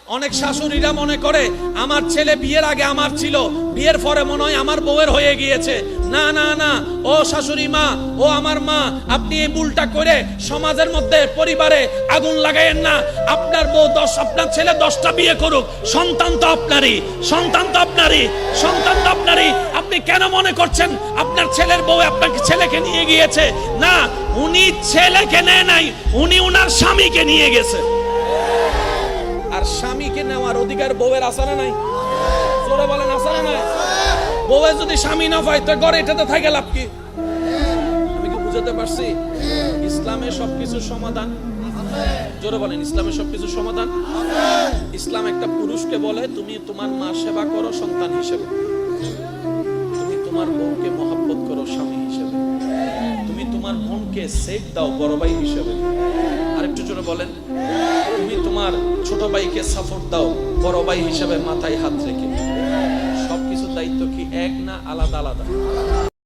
অনেক শাশুড়িরা মনে করে আমার ছেলে বিয়ের আগে আমার ছিল, বিয়ের পরে মনে হয় আমার বউয়ের হয়ে গিয়েছে। না না না, ও শাশুড়ি মা, ও আমার মা, আপনি এই ভুলটা করে সমাজের মধ্যে পরিবারে আগুন লাগাইয়েন না। আপনার বউ আপনার ছেলে 10টা বিয়ে করুক, সন্তান তো আপনারই, সন্তান তো আপনারই, সন্তান তো আপনারই। আপনি কেন মনে করছেন আপনার ছেলের বউ আপনাকে ছেলেকে নিয়ে গিয়েছে? না, উনি ছেলেকে নেয় নাই, উনি উনার স্বামীকে নিয়ে গেছে। আর স্বামীকে নেওয়ার অধিকার বউয়ের আছে না নাই? জোরে বলেন, আছে না নাই? বউয়ের যদি স্বামী না পায় তো ঘরে এটাতে থাকে লাভ কি? আমি কি বুঝাতে পারছি? ইসলামে সবকিছুর সমাধান। জোরে বলেন, ইসলামে সবকিছুর সমাধান। ইসলাম একটা পুরুষকে বলে তুমি তোমার মা সেবা করো সন্তান হিসেবে, তুমি তোমার বউকে মহব্বত করো স্বামী হিসেবে, তুমি তোমার বোনকে সেফ দাও বড় ভাই হিসেবে। আরেকটু জোরে বলেন, তুমি তোমার ছোট ভাইকে সাপোর্ট দাও বড় ভাই হিসেবে মাথায় হাত রেখে। সবকিছু দায়িত্ব কি এক না আলাদা আলাদা?